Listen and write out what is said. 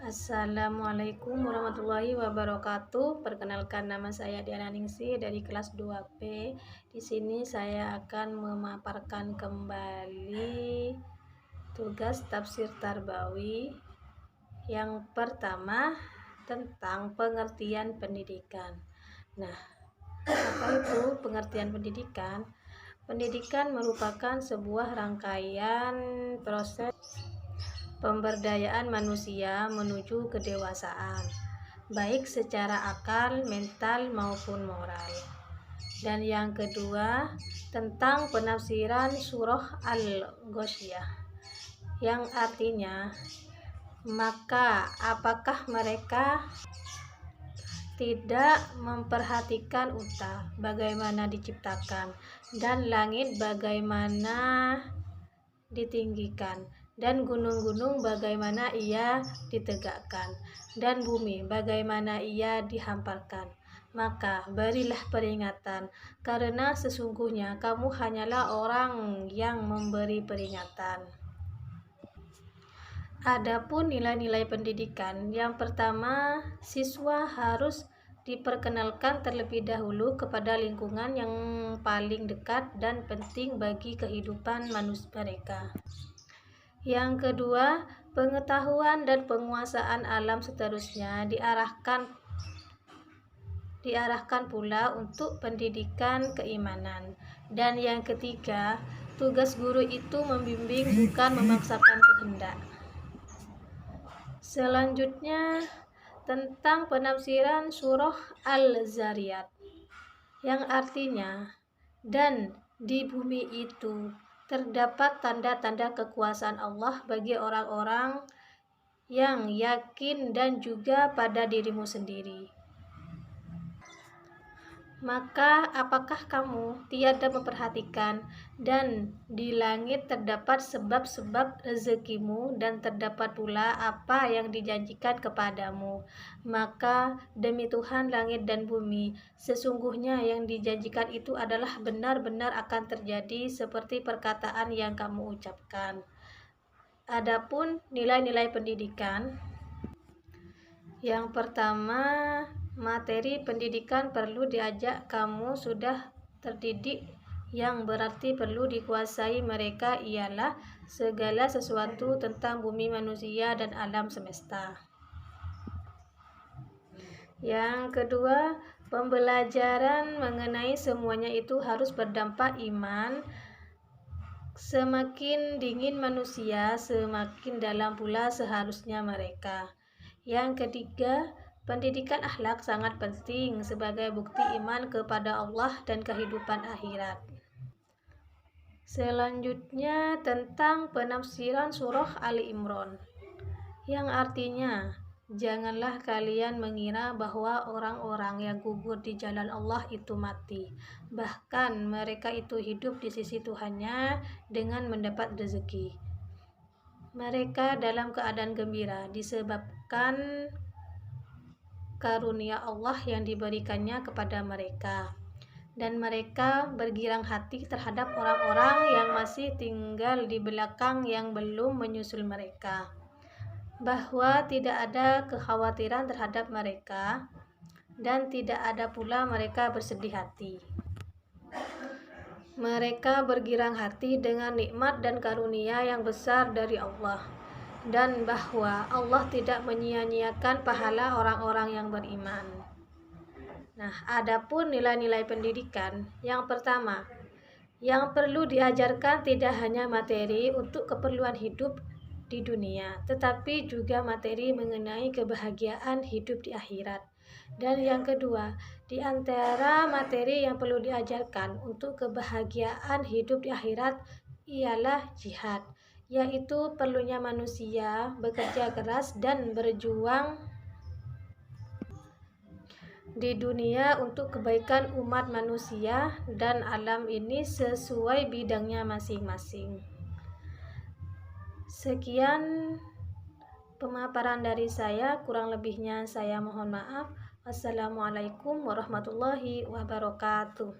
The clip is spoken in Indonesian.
Assalamualaikum warahmatullahi wabarakatuh. Perkenalkan, nama saya Diana Ningsi dari kelas 2B. Di sini saya akan memaparkan kembali tugas tafsir Tarbawi. Yang pertama, tentang pengertian pendidikan. Nah, apa itu pengertian pendidikan? Pendidikan merupakan sebuah rangkaian proses pemberdayaan manusia menuju kedewasaan, baik secara akal, mental, maupun moral. Dan yang kedua, tentang penafsiran surah Al-Ghasyiyah, yang artinya, maka apakah mereka tidak memperhatikan unta bagaimana diciptakan, dan langit bagaimana ditinggikan, dan gunung-gunung bagaimana ia ditegakkan, dan bumi bagaimana ia dihamparkan. Maka berilah peringatan, karena sesungguhnya kamu hanyalah orang yang memberi peringatan. Adapun nilai-nilai pendidikan, yang pertama, siswa harus diperkenalkan terlebih dahulu kepada lingkungan yang paling dekat dan penting bagi kehidupan manusia mereka. Yang kedua, pengetahuan dan penguasaan alam seterusnya diarahkan pula untuk pendidikan keimanan. Dan yang ketiga, tugas guru itu membimbing, bukan memaksakan kehendak. Selanjutnya, tentang penafsiran surah Al-Zariyat, yang artinya, dan di bumi itu terdapat tanda-tanda kekuasaan Allah bagi orang-orang yang yakin dan juga pada dirimu sendiri. Maka apakah kamu tiada memperhatikan, dan di langit terdapat sebab-sebab rezekimu, dan terdapat pula apa yang dijanjikan kepadamu. Maka demi Tuhan langit dan bumi, sesungguhnya yang dijanjikan itu adalah benar-benar akan terjadi seperti perkataan yang kamu ucapkan. Adapun nilai-nilai pendidikan, yang pertama, materi pendidikan perlu diajak kamu sudah terdidik, yang berarti perlu dikuasai mereka ialah segala sesuatu tentang bumi manusia dan alam semesta. Yang kedua, pembelajaran mengenai semuanya itu harus berdampak iman. Semakin dingin manusia, semakin dalam pula seharusnya mereka. Yang ketiga, pendidikan akhlak sangat penting sebagai bukti iman kepada Allah dan kehidupan akhirat. Selanjutnya, tentang penafsiran surah Ali Imran, yang artinya, janganlah kalian mengira bahwa orang-orang yang gugur di jalan Allah itu mati. Bahkan mereka itu hidup di sisi Tuhannya dengan mendapat rezeki. Mereka dalam keadaan gembira disebabkan karunia Allah yang diberikannya kepada mereka. Dan mereka bergirang hati terhadap orang-orang yang masih tinggal di belakang yang belum menyusul mereka, bahwa tidak ada kekhawatiran terhadap mereka, dan tidak ada pula mereka bersedih hati. Mereka bergirang hati dengan nikmat dan karunia yang besar dari Allah, dan bahwa Allah tidak menyia-nyiakan pahala orang-orang yang beriman. Nah, adapun nilai-nilai pendidikan, yang pertama, yang perlu diajarkan tidak hanya materi untuk keperluan hidup di dunia, tetapi juga materi mengenai kebahagiaan hidup di akhirat. Dan yang kedua, di antara materi yang perlu diajarkan untuk kebahagiaan hidup di akhirat ialah jihad, yaitu perlunya manusia bekerja keras dan berjuang di dunia untuk kebaikan umat manusia dan alam ini sesuai bidangnya masing-masing. Sekian pemaparan dari saya, kurang lebihnya saya mohon maaf. Wassalamualaikum warahmatullahi wabarakatuh.